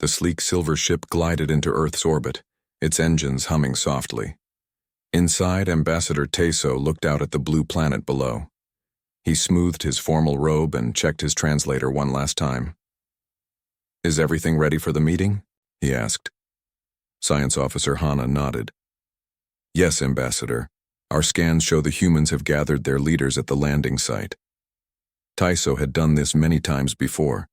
The sleek silver ship glided into Earth's orbit, its engines humming softly. Inside, Ambassador Taiso looked out at the blue planet below. He smoothed his formal robe and checked his translator one last time. "Is everything ready for the meeting?" he asked. Science Officer Hana nodded. "Yes, Ambassador. Our scans show the humans have gathered their leaders at the landing site." Taiso had done this many times before.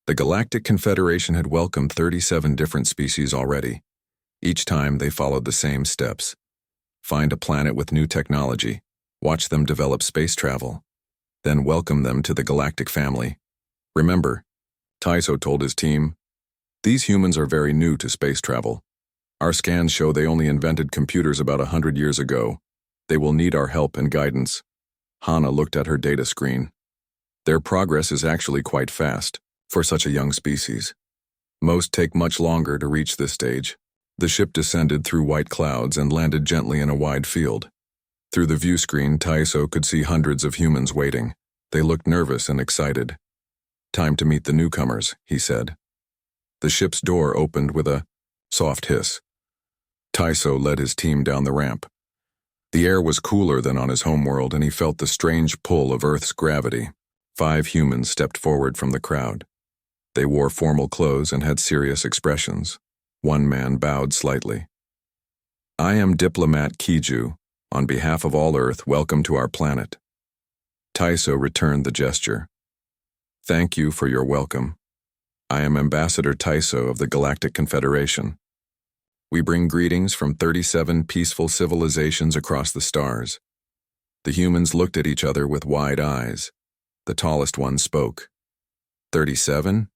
The Galactic Confederation had welcomed 37 different species already. Each time they followed the same steps. Find a planet with new technology, watch them develop space travel, then welcome them to the galactic family. Remember, Taiso told his team, "These humans are very new to space travel. Our scans show they only invented computers about 100 years ago. They will need our help and guidance." Hana looked at her data screen. Their progress is actually quite fast for such a young species. Most take much longer to reach this stage. The ship descended through white clouds and landed gently in a wide field. Through the view screen, Taiso could see hundreds of humans waiting. They looked nervous and excited. "Time to meet the newcomers," he said. The ship's door opened with a soft hiss. Taiso led his team down the ramp. The air was cooler than on his homeworld, and he felt the strange pull of Earth's gravity. 5 humans stepped forward from the crowd. They wore formal clothes and had serious expressions. One man bowed slightly. "I am Diplomat Kiju. On behalf of all Earth, welcome to our planet." Taiso returned the gesture. "Thank you for your welcome. I am Ambassador Taiso of the Galactic Confederation. We bring greetings from 37 peaceful civilizations across the stars." The humans looked at each other with wide eyes. The tallest one spoke. 37?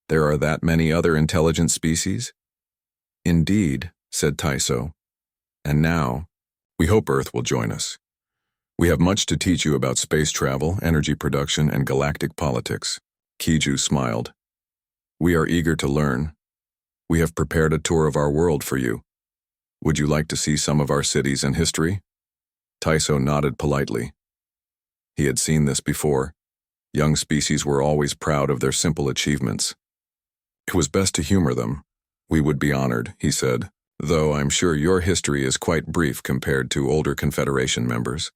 There are that many other intelligent species?" "Indeed," said Taiso. "And now, we hope Earth will join us. We have much to teach you about space travel, energy production, and galactic politics." Kiju smiled. "We are eager to learn. We have prepared a tour of our world for you. Would you like to see some of our cities and history?" Taiso nodded politely. He had seen this before. Young species were always proud of their simple achievements. It was best to humor them. "We would be honored," he said, "though I'm sure your history is quite brief compared to older Confederation members."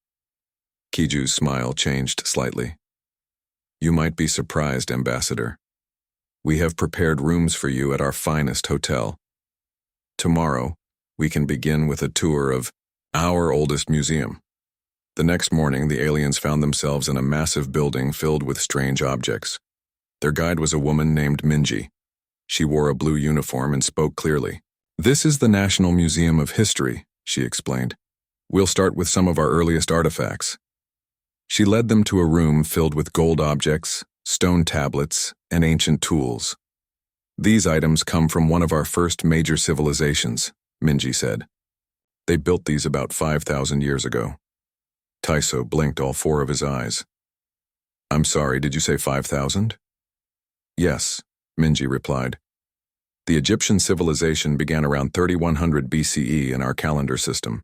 Kiju's smile changed slightly. "You might be surprised, Ambassador. We have prepared rooms for you at our finest hotel. Tomorrow, we can begin with a tour of our oldest museum." The next morning, the aliens found themselves in a massive building filled with strange objects. Their guide was a woman named Minji. She wore a blue uniform and spoke clearly. "This is the National Museum of History," she explained. "We'll start with some of our earliest artifacts." She led them to a room filled with gold objects, stone tablets, and ancient tools. "These items come from one of our first major civilizations," Minji said. "They built these about 5,000 years ago." Taiso blinked all 4 of his eyes. "I'm sorry, did you say 5,000? "Yes," Minji replied. "The Egyptian civilization began around 3100 BCE in our calendar system."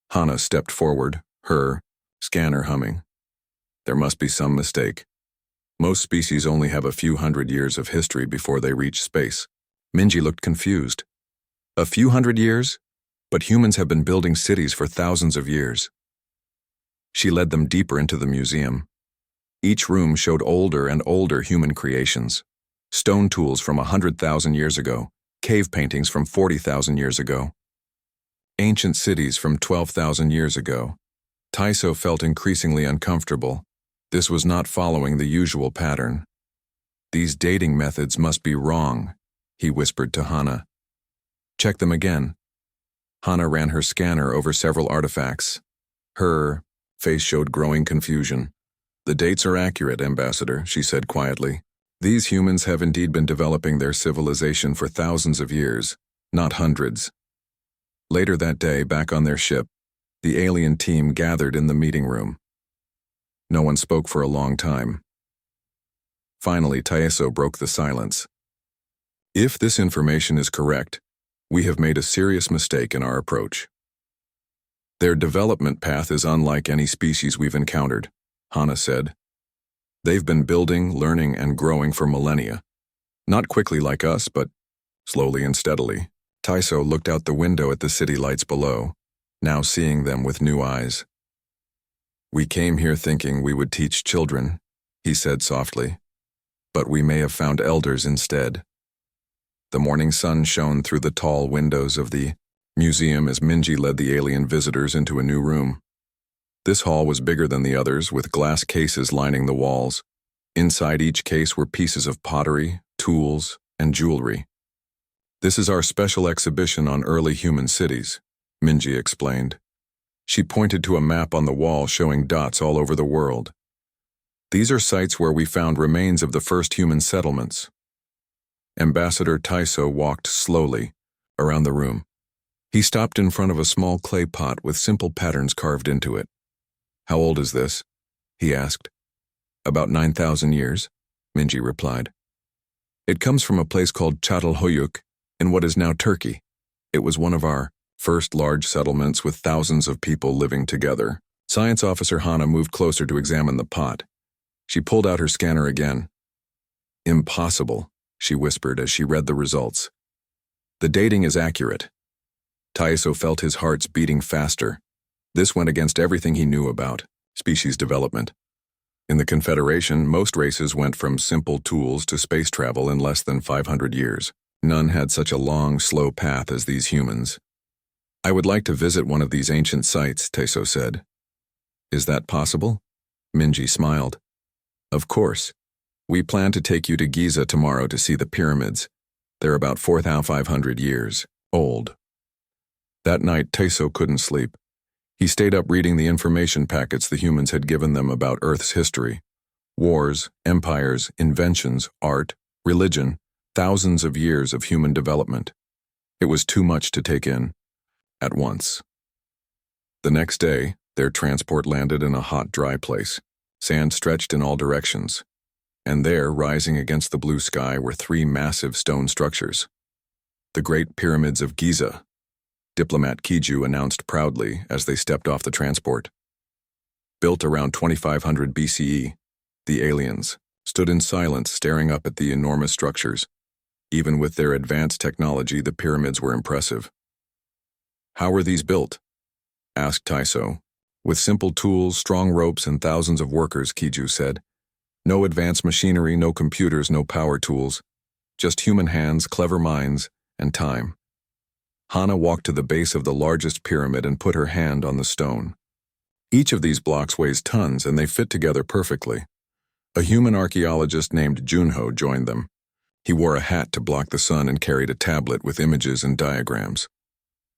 Hana stepped forward, her scanner humming. "There must be some mistake. Most species only have a few hundred years of history before they reach space." Minji looked confused. "A few hundred years? But humans have been building cities for thousands of years." She led them deeper into the museum. Each room showed older and older human creations. Stone tools from 100,000 years ago, cave paintings from 40,000 years ago, ancient cities from 12,000 years ago. Taiso felt increasingly uncomfortable. This was not following the usual pattern. "These dating methods must be wrong," he whispered to Hana. "Check them again." Hana ran her scanner over several artifacts. Her face showed growing confusion. "The dates are accurate, Ambassador," she said quietly. "These humans have indeed been developing their civilization for thousands of years, not hundreds." Later that day, back on their ship, the alien team gathered in the meeting room. No one spoke for a long time. Finally, Taiso broke the silence. "If this information is correct, we have made a serious mistake in our approach. Their development path is unlike any species we've encountered," Hana said. "They've been building, learning, and growing for millennia. Not quickly like us, but slowly and steadily. Taiso looked out the window at the city lights below, now seeing them with new eyes. We came here thinking we would teach children, he said softly, but we may have found elders instead. The morning sun shone through the tall windows of the museum as Minji led the alien visitors into a new room. This hall was bigger than the others, with glass cases lining the walls. Inside each case were pieces of pottery, tools, and jewelry. This is our special exhibition on early human cities, Minji explained. She pointed to a map on the wall showing dots all over the world. These are sites where we found remains of the first human settlements. Ambassador Taiso walked slowly around the room. He stopped in front of a small clay pot with simple patterns carved into it. How old is this? He asked. About 9,000 years, Minji replied. It comes from a place called Çatalhöyük in what is now Turkey. It was one of our first large settlements with thousands of people living together. Science Officer Hana moved closer to examine the pot. She pulled out her scanner again. Impossible, she whispered as she read the results. The dating is accurate. Taiso felt his heart's beating faster. This went against everything he knew about species development. In the Confederation, most races went from simple tools to space travel in less than 500 years. None had such a long, slow path as these humans. I would like to visit one of these ancient sites, Taiso said. Is that possible? Minji smiled. Of course. We plan to take you to Giza tomorrow to see the pyramids. They're about 4,500 years old. That night, Taiso couldn't sleep. He stayed up reading the information packets the humans had given them about Earth's history. Wars, empires, inventions, art, religion, thousands of years of human development. It was too much to take in at once. The next day, their transport landed in a hot, dry place. Sand stretched in all directions. And there, rising against the blue sky, were three massive stone structures. The Great Pyramids of Giza, Diplomat Kiju announced proudly as they stepped off the transport. Built around 2500 BCE, the aliens stood in silence staring up at the enormous structures. Even with their advanced technology, the pyramids were impressive. How were these built? Asked Taiso. With simple tools, strong ropes, and thousands of workers, Kiju said. No advanced machinery, no computers, no power tools. Just human hands, clever minds, and time. Hana walked to the base of the largest pyramid and put her hand on the stone. Each of these blocks weighs tons, and they fit together perfectly. A human archaeologist named Junho joined them. He wore a hat to block the sun and carried a tablet with images and diagrams.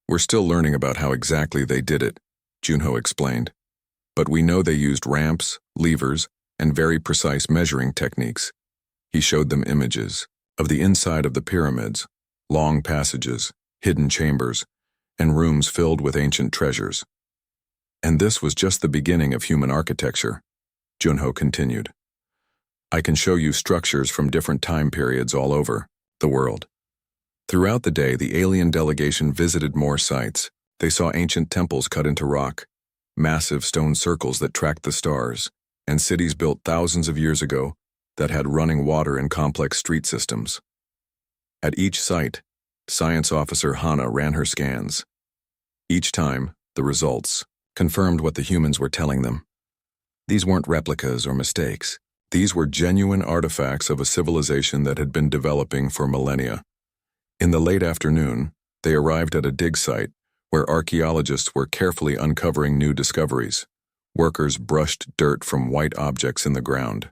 We're still learning about how exactly they did it, Junho explained. But we know they used ramps, levers, and very precise measuring techniques. He showed them images of the inside of the pyramids, long passages, hidden chambers, and rooms filled with ancient treasures. And this was just the beginning of human architecture, Junho continued. I can show you structures from different time periods all over the world. Throughout the day, the alien delegation visited more sites. They saw ancient temples cut into rock, massive stone circles that tracked the stars, and cities built thousands of years ago that had running water and complex street systems. At each site, Science Officer Hana ran her scans. Each time, the results confirmed what the humans were telling them. These weren't replicas or mistakes. These were genuine artifacts of a civilization that had been developing for millennia. In the late afternoon, they arrived at a dig site where archaeologists were carefully uncovering new discoveries. Workers brushed dirt from white objects in the ground.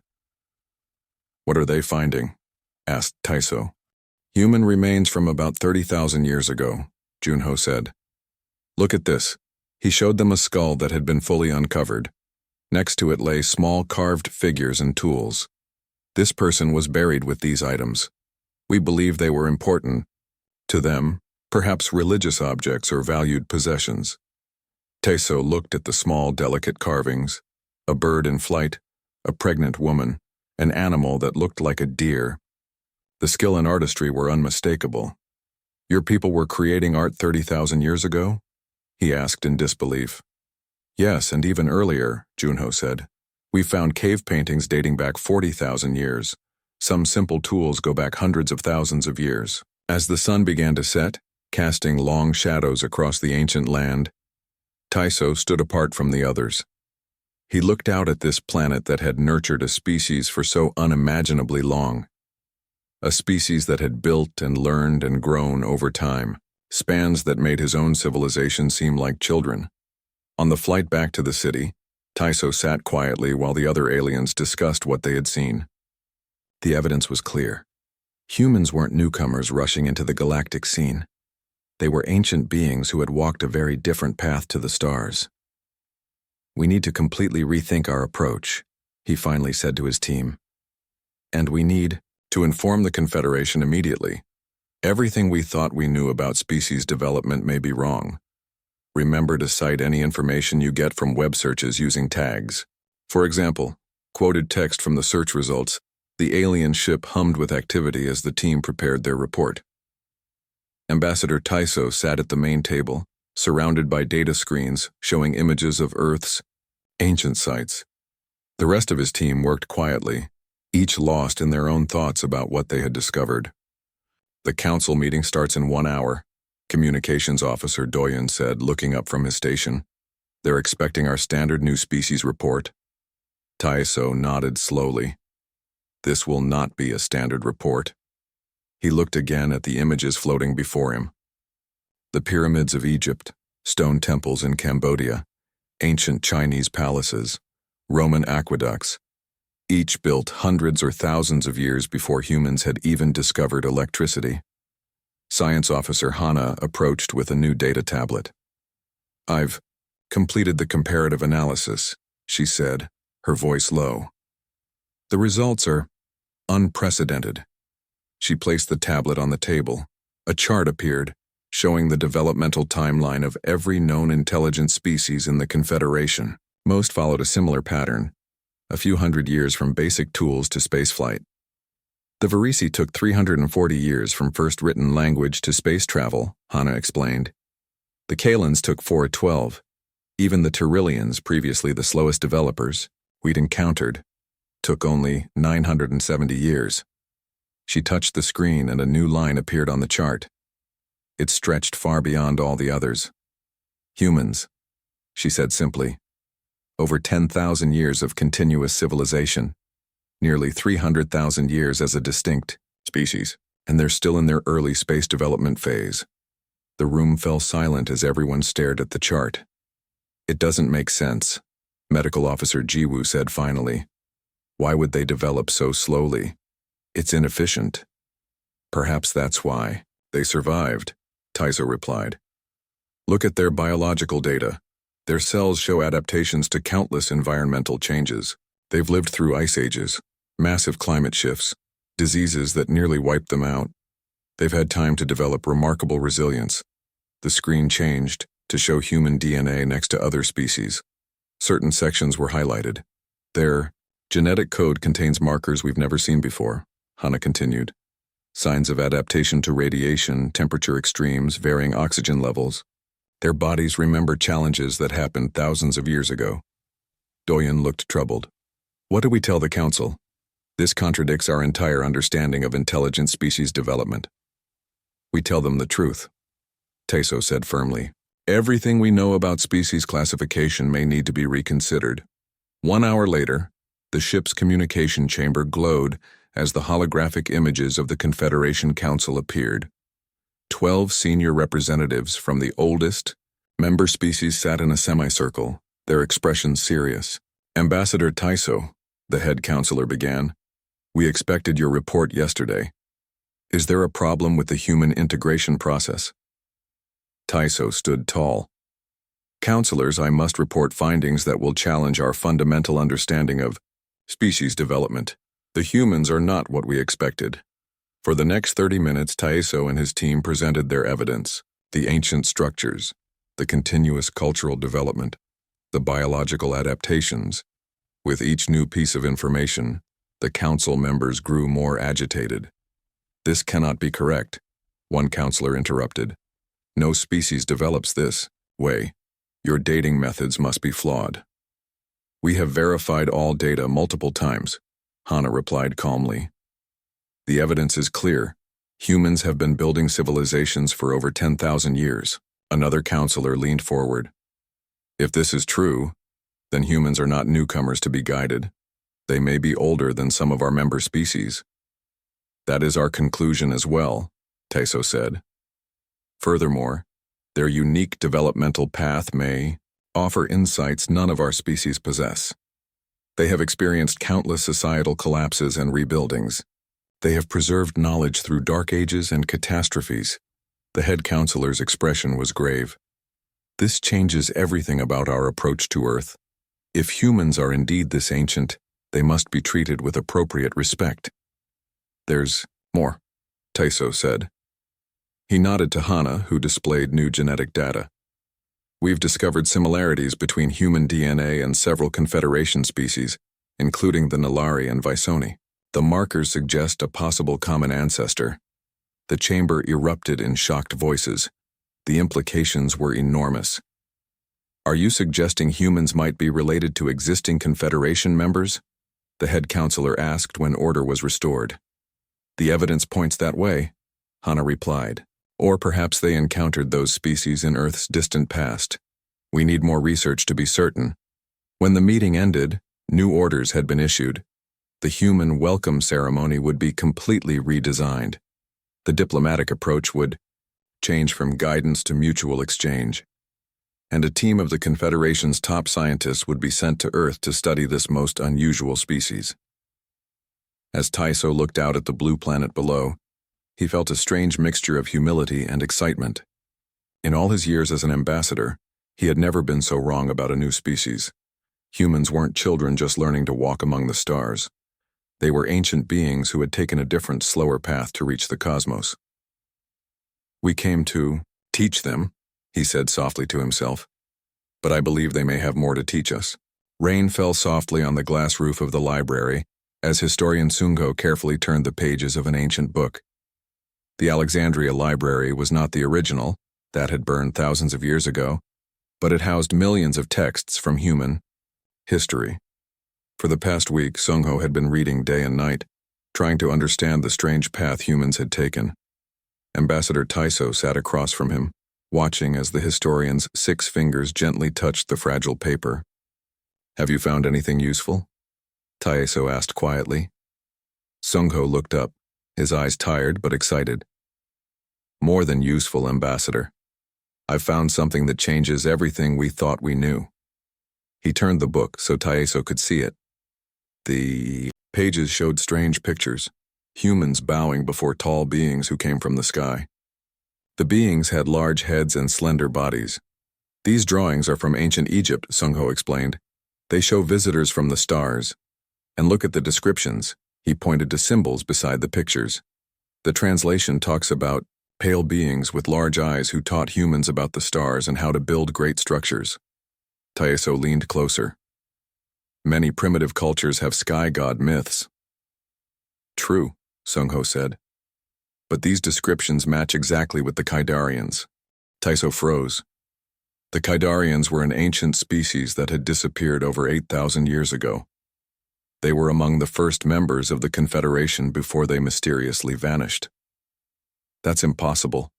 What are they finding? Asked Taiso. Human remains from about 30,000 years ago, Junho said. Look at this. He showed them a skull that had been fully uncovered. Next to it lay small carved figures and tools. This person was buried with these items. We believe they were important to them, perhaps religious objects or valued possessions. Taiso looked at the small, delicate carvings, a bird in flight, a pregnant woman, an animal that looked like a deer. The skill and artistry were unmistakable. Your people were creating art 30,000 years ago? He asked in disbelief. Yes, and even earlier, Junho said. We found cave paintings dating back 40,000 years. Some simple tools go back hundreds of thousands of years. As the sun began to set, casting long shadows across the ancient land, Tyso stood apart from the others. He looked out at this planet that had nurtured a species for so unimaginably long. A species that had built and learned and grown over time, spans that made his own civilization seem like children. On the flight back to the city, Tyso sat quietly while the other aliens discussed what they had seen. The evidence was clear. Humans weren't newcomers rushing into the galactic scene. They were ancient beings who had walked a very different path to the stars. "We need to completely rethink our approach," he finally said to his team. "And we need to inform the Confederation immediately. Everything we thought we knew about species development may be wrong. Remember to cite any information you get from web searches using tags. For example, quoted text from the search results, the alien ship hummed with activity as the team prepared their report." Ambassador Tyso sat at the main table, surrounded by data screens showing images of Earth's ancient sites. The rest of his team worked quietly, each lost in their own thoughts about what they had discovered. "The council meeting starts in 1 hour, Communications Officer Doyen said, looking up from his station. "They're expecting our standard new species report." Tyso nodded slowly. "This will not be a standard report." He looked again at the images floating before him. The pyramids of Egypt, stone temples in Cambodia, ancient Chinese palaces, Roman aqueducts, each built hundreds or thousands of years before humans had even discovered electricity. Science Officer Hana approached with a new data tablet. "I've completed the comparative analysis," she said, her voice low. "The results are unprecedented." She placed the tablet on the table. A chart appeared, showing the developmental timeline of every known intelligent species in the Confederation. Most followed a similar pattern, a few hundred years from basic tools to spaceflight. The Varisi took 340 years from first written language to space travel, Hana explained. The Kalans took 412. Even the Tyrillians, previously the slowest developers we'd encountered, took only 970 years. She touched the screen and a new line appeared on the chart. It stretched far beyond all the others. "Humans," she said simply. "Over 10,000 years of continuous civilization. Nearly 300,000 years as a distinct species, and they're still in their early space development phase." The room fell silent as everyone stared at the chart. "It doesn't make sense," Medical Officer Jiwoo said finally. "Why would they develop so slowly? It's inefficient." "Perhaps that's why they survived," Tyso replied. "Look at their biological data. Their cells show adaptations to countless environmental changes. They've lived through ice ages, massive climate shifts, diseases that nearly wiped them out. They've had time to develop remarkable resilience." The screen changed to show human DNA next to other species. Certain sections were highlighted. "Their genetic code contains markers we've never seen before," Hana continued. "Signs of adaptation to radiation, temperature extremes, varying oxygen levels. Their bodies remember challenges that happened thousands of years ago." Doyen looked troubled. "What do we tell the Council? This contradicts our entire understanding of intelligent species development." "We tell them the truth," Tyso said firmly. "Everything we know about species classification may need to be reconsidered." 1 hour later, the ship's communication chamber glowed as the holographic images of the Confederation Council appeared. 12 senior representatives from the oldest member species sat in a semicircle, their expressions serious. "Ambassador Tyso," the head counselor began, "we expected your report yesterday. Is there a problem with the human integration process?" Tyso stood tall. "Counselors, I must report findings that will challenge our fundamental understanding of species development. The humans are not what we expected." For the next 30 minutes, Tyso and his team presented their evidence: the ancient structures, the continuous cultural development, the biological adaptations. With each new piece of information, the council members grew more agitated. "This cannot be correct," one counselor interrupted. "No species develops this way. Your dating methods must be flawed." "We have verified all data multiple times," Hana replied calmly. The evidence is clear. Humans have been building civilizations for over 10,000 years. Another counselor leaned forward. If this is true, then humans are not newcomers to be guided. They may be older than some of our member species. That is our conclusion as well, Taiso said. Furthermore, their unique developmental path may offer insights none of our species possess. They have experienced countless societal collapses and rebuildings. They have preserved knowledge through dark ages and catastrophes. The head counselor's expression was grave. This changes everything about our approach to Earth. If humans are indeed this ancient, they must be treated with appropriate respect. There's more, Taiso said. He nodded to Hana, who displayed new genetic data. We've discovered similarities between human DNA and several Confederation species, including the Nalari and Visoni. The markers suggest a possible common ancestor. The chamber erupted in shocked voices. The implications were enormous. Are you suggesting humans might be related to existing Confederation members? The head counselor asked when order was restored. The evidence points that way, Hana replied. Or perhaps they encountered those species in Earth's distant past. We need more research to be certain. When the meeting ended, new orders had been issued. The human welcome ceremony would be completely redesigned. The diplomatic approach would change from guidance to mutual exchange. And a team of the Confederation's top scientists would be sent to Earth to study this most unusual species. As Taiso looked out at the blue planet below, he felt a strange mixture of humility and excitement. In all his years as an ambassador, he had never been so wrong about a new species. Humans weren't children just learning to walk among the stars. They were ancient beings who had taken a different, slower path to reach the cosmos. We came to teach them, he said softly to himself. But I believe they may have more to teach us. Rain fell softly on the glass roof of the library as historian Sungo carefully turned the pages of an ancient book. The Alexandria Library was not the original, that had burned thousands of years ago, but it housed millions of texts from human history. For the past week, Sungho had been reading day and night, trying to understand the strange path humans had taken. Ambassador Taiso sat across from him, watching as the historian's 6 fingers gently touched the fragile paper. Have you found anything useful? Taiso asked quietly. Sungho looked up, his eyes tired but excited. More than useful, Ambassador. I've found something that changes everything we thought we knew. He turned the book so Taiso could see it. The pages showed strange pictures, humans bowing before tall beings who came from the sky. The beings had large heads and slender bodies. These drawings are from ancient Egypt, Sungho explained. They show visitors from the stars. And look at the descriptions. He pointed to symbols beside the pictures. The translation talks about pale beings with large eyes who taught humans about the stars and how to build great structures. Taiso leaned closer. Many primitive cultures have sky god myths. True, Sungho said. But these descriptions match exactly with the Kaidarians. Taiso froze. The Kaidarians were an ancient species that had disappeared over 8,000 years ago. They were among the first members of the Confederation before they mysteriously vanished. That's impossible,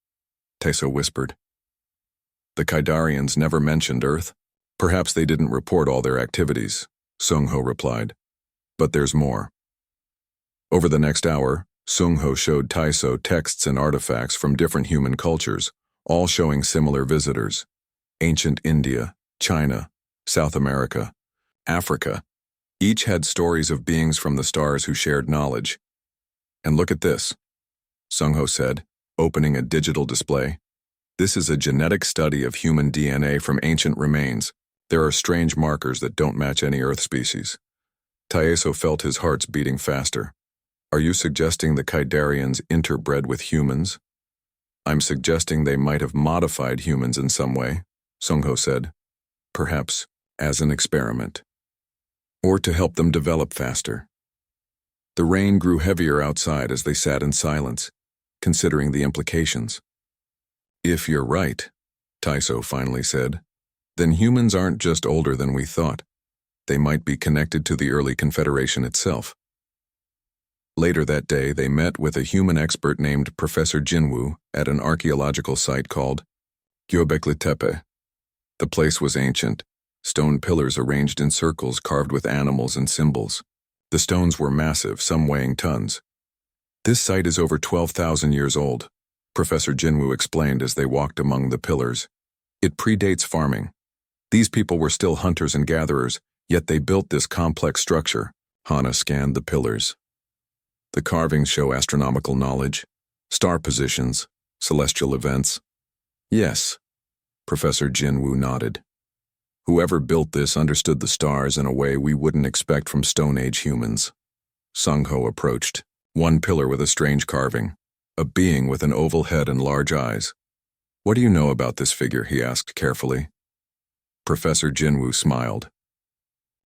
Taiso whispered. The Kaidarians never mentioned Earth. Perhaps they didn't report all their activities, Sungho replied. But there's more. Over the next hour, Sungho showed Taiso texts and artifacts from different human cultures, all showing similar visitors. Ancient India, China, South America, Africa. Each had stories of beings from the stars who shared knowledge. And look at this, Sungho said, opening a digital display. This is a genetic study of human DNA from ancient remains. There are strange markers that don't match any Earth species. Taiso felt his heart's beating faster. Are you suggesting the Kaidarians interbred with humans? I'm suggesting they might have modified humans in some way, Sungho said. Perhaps as an experiment. Or to help them develop faster. The rain grew heavier outside as they sat in silence, considering the implications. If you're right, Taiso finally said, then humans aren't just older than we thought. They might be connected to the early Confederation itself. Later that day, they met with a human expert named Professor Jinwu at an archaeological site called Göbekli Tepe. The place was ancient, stone pillars arranged in circles carved with animals and symbols. The stones were massive, some weighing tons. This site is over 12,000 years old, Professor Jinwu explained as they walked among the pillars. It predates farming. These people were still hunters and gatherers, yet they built this complex structure. Hana scanned the pillars. The carvings show astronomical knowledge, star positions, celestial events. Yes, Professor Jinwu nodded. Whoever built this understood the stars in a way we wouldn't expect from Stone Age humans. Sung-ho approached, one pillar with a strange carving, a being with an oval head and large eyes. What do you know about this figure? He asked carefully. Professor Jinwu smiled.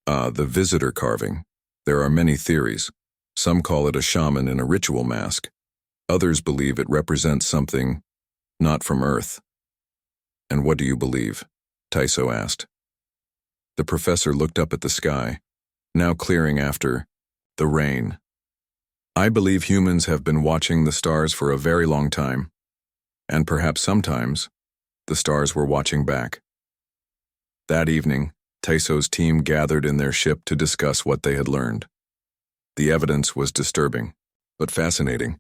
The visitor carving. There are many theories. Some call it a shaman in a ritual mask. Others believe it represents something not from Earth. And what do you believe? Taiso asked. The professor looked up at the sky, now clearing after the rain. I believe humans have been watching the stars for a very long time, and perhaps sometimes the stars were watching back. That evening, Taiso's team gathered in their ship to discuss what they had learned. The evidence was disturbing, but fascinating.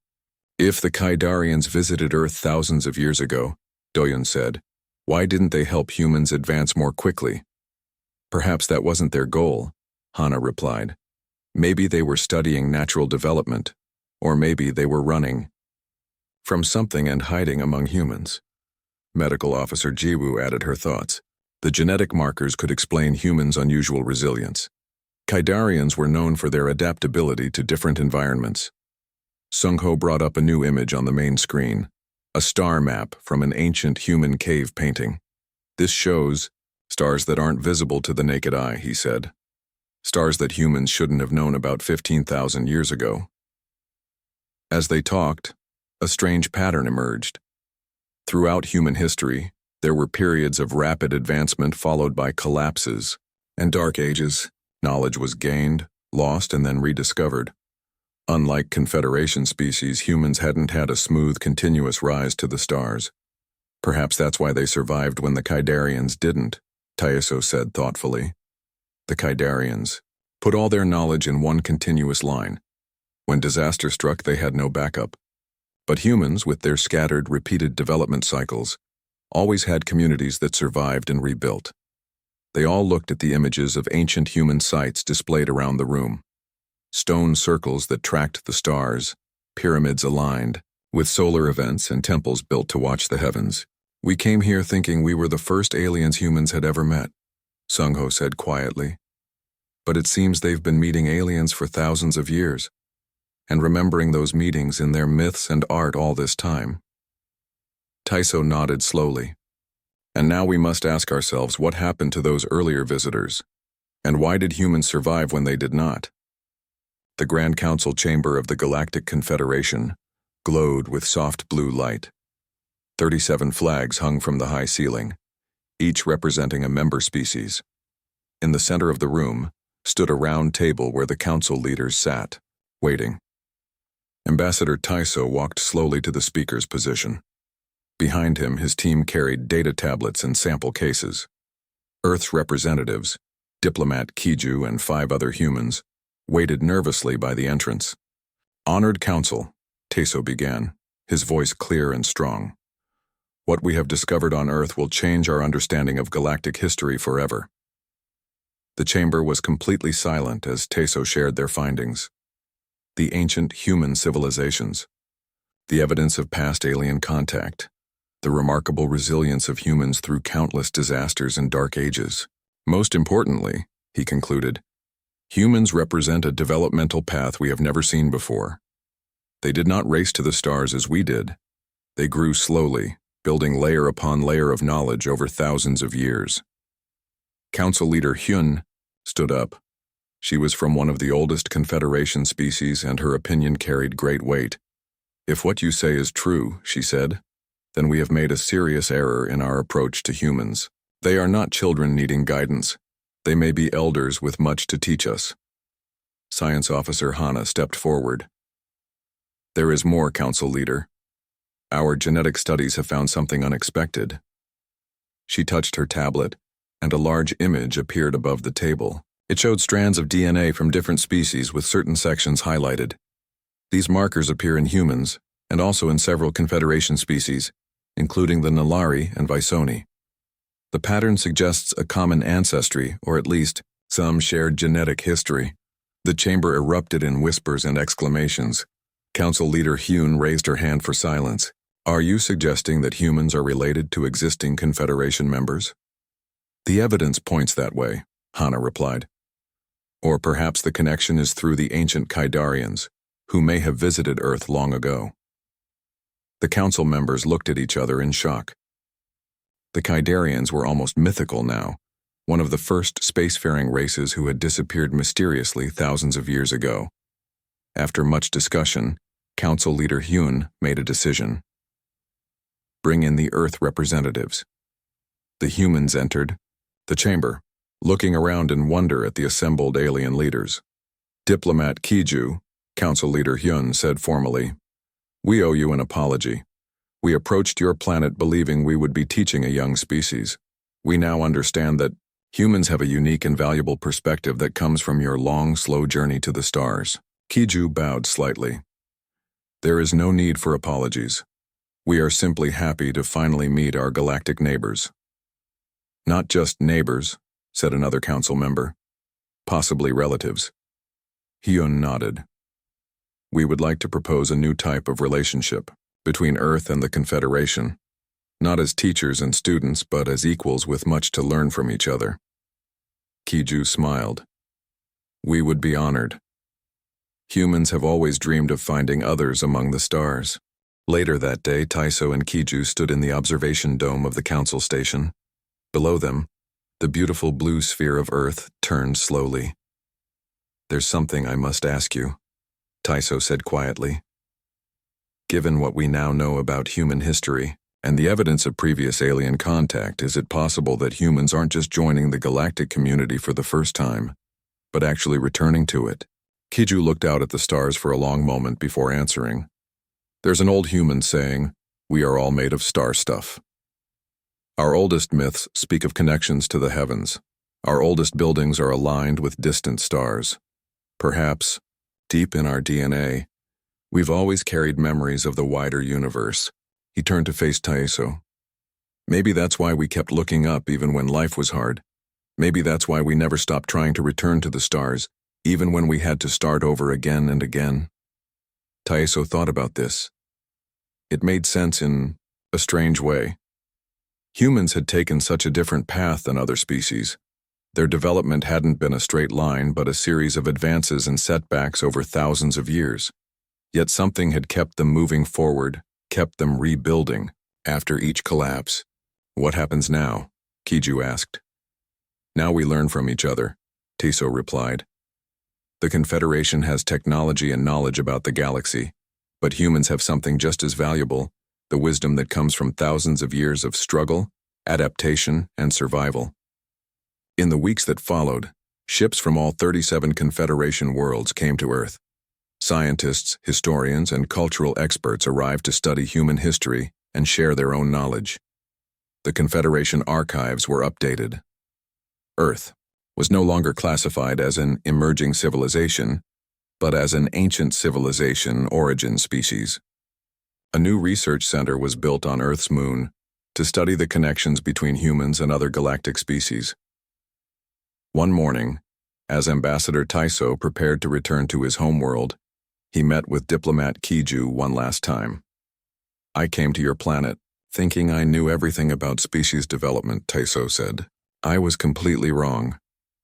If the Kaidarians visited Earth thousands of years ago, Doyun said, why didn't they help humans advance more quickly? Perhaps that wasn't their goal, Hana replied. Maybe they were studying natural development, or maybe they were running from something and hiding among humans. Medical Officer Jiwoo added her thoughts. The genetic markers could explain humans' unusual resilience. Kaidarians were known for their adaptability to different environments. Sung-ho brought up a new image on the main screen, a star map from an ancient human cave painting. This shows stars that aren't visible to the naked eye, he said. Stars that humans shouldn't have known about 15,000 years ago. As they talked, a strange pattern emerged. Throughout human history, there were periods of rapid advancement followed by collapses and dark ages. Knowledge was gained, lost, and then rediscovered. Unlike Confederation species, humans hadn't had a smooth, continuous rise to the stars. Perhaps that's why they survived when the Kaidarians didn't, Taiso said thoughtfully. The Kaidarians put all their knowledge in one continuous line. When disaster struck, they had no backup. But humans, with their scattered, repeated development cycles, always had communities that survived and rebuilt. They all looked at the images of ancient human sites displayed around the room. Stone circles that tracked the stars, pyramids aligned, with solar events and temples built to watch the heavens. We came here thinking we were the first aliens humans had ever met, Sung-ho said quietly. But it seems they've been meeting aliens for thousands of years, and remembering those meetings in their myths and art all this time. Taiso nodded slowly. And now we must ask ourselves what happened to those earlier visitors, and why did humans survive when they did not? The Grand Council chamber of the Galactic Confederation glowed with soft blue light. 37 flags hung from the high ceiling, each representing a member species. In the center of the room stood a round table where the council leaders sat, waiting. Ambassador Taiso walked slowly to the speaker's position. Behind him, his team carried data tablets and sample cases. Earth's representatives, diplomat Kiju and 5 other humans, waited nervously by the entrance. Honored Council, Taiso began, his voice clear and strong. What we have discovered on Earth will change our understanding of galactic history forever. The chamber was completely silent as Taiso shared their findings. The ancient human civilizations, the evidence of past alien contact, the remarkable resilience of humans through countless disasters and dark ages. Most importantly, he concluded, humans represent a developmental path we have never seen before. They did not race to the stars as we did. They grew slowly, building layer upon layer of knowledge over thousands of years. Council leader Hyun stood up. She was from one of the oldest Confederation species, and her opinion carried great weight. If what you say is true, she said, then we have made a serious error in our approach to humans. They are not children needing guidance. They may be elders with much to teach us. Science Officer Hana stepped forward, There is more, Council Leader. Our genetic studies have found something unexpected. She touched her tablet, and a large image appeared above the table. It showed strands of DNA from different species with certain sections highlighted. These markers appear in humans, and also in several Confederation species, including the Nalari and Visoni. The pattern suggests a common ancestry, or at least some shared genetic history. The chamber erupted in whispers and exclamations. Council Leader Hyun raised her hand for silence. Are you suggesting that humans are related to existing Confederation members? The evidence points that way, Hana replied. Or perhaps the connection is through the ancient Kaidarians, who may have visited Earth long ago. The council members looked at each other in shock. The Kaidarians were almost mythical now, one of the first spacefaring races who had disappeared mysteriously thousands of years ago. After much discussion, Council Leader Hyun made a decision. Bring in the Earth representatives. The humans entered the chamber, looking around in wonder at the assembled alien leaders. Diplomat Kiju, Council Leader Hyun said formally, "We owe you an apology. We approached your planet believing we would be teaching a young species. We now understand that humans have a unique and valuable perspective that comes from your long, slow journey to the stars." Kiju bowed slightly. "There is no need for apologies. We are simply happy to finally meet our galactic neighbors." "Not just neighbors," said another council member. "Possibly relatives." Hyun nodded. "We would like to propose a new type of relationship between Earth and the Confederation, not as teachers and students, but as equals with much to learn from each other." Kiju smiled. "We would be honored. Humans have always dreamed of finding others among the stars." Later that day, Taiso and Kiju stood in the observation dome of the council station. Below them, the beautiful blue sphere of Earth turned slowly. "There's something I must ask you," Taiso said quietly. "Given what we now know about human history and the evidence of previous alien contact, is it possible that humans aren't just joining the galactic community for the first time, but actually returning to it?" Kiju looked out at the stars for a long moment before answering. "There's an old human saying, 'We are all made of star stuff.' Our oldest myths speak of connections to the heavens. Our oldest buildings are aligned with distant stars. Perhaps, deep in our DNA, we've always carried memories of the wider universe." He turned to face Taiso. "Maybe that's why we kept looking up even when life was hard. Maybe that's why we never stopped trying to return to the stars, even when we had to start over again and again." Taiso thought about this. It made sense in a strange way. Humans had taken such a different path than other species. Their development hadn't been a straight line, but a series of advances and setbacks over thousands of years. Yet something had kept them moving forward, kept them rebuilding. After each collapse, "What happens now?" Kiju asked. "Now we learn from each other," Taiso replied. "The Confederation has technology and knowledge about the galaxy, but humans have something just as valuable, the wisdom that comes from thousands of years of struggle, adaptation, and survival." In the weeks that followed, ships from all 37 Confederation worlds came to Earth. Scientists, historians, and cultural experts arrived to study human history and share their own knowledge. The Confederation archives were updated. Earth was no longer classified as an emerging civilization, but as an ancient civilization origin species. A new research center was built on Earth's moon to study the connections between humans and other galactic species. One morning, as Ambassador Taiso prepared to return to his homeworld, he met with diplomat Kiju one last time. "I came to your planet, thinking I knew everything about species development," Taiso said. "I was completely wrong.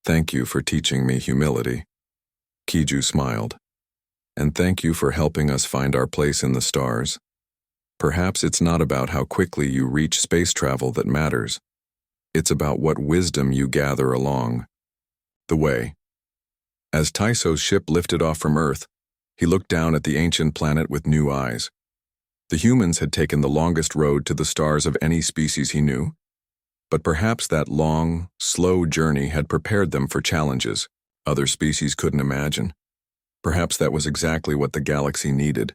Thank you for teaching me humility." Kiju smiled. "And thank you for helping us find our place in the stars. Perhaps it's not about how quickly you reach space travel that matters. It's about what wisdom you gather along the way." As Taiso's ship lifted off from Earth, he looked down at the ancient planet with new eyes. The humans had taken the longest road to the stars of any species he knew, but perhaps that long, slow journey had prepared them for challenges other species couldn't imagine. Perhaps that was exactly what the galaxy needed,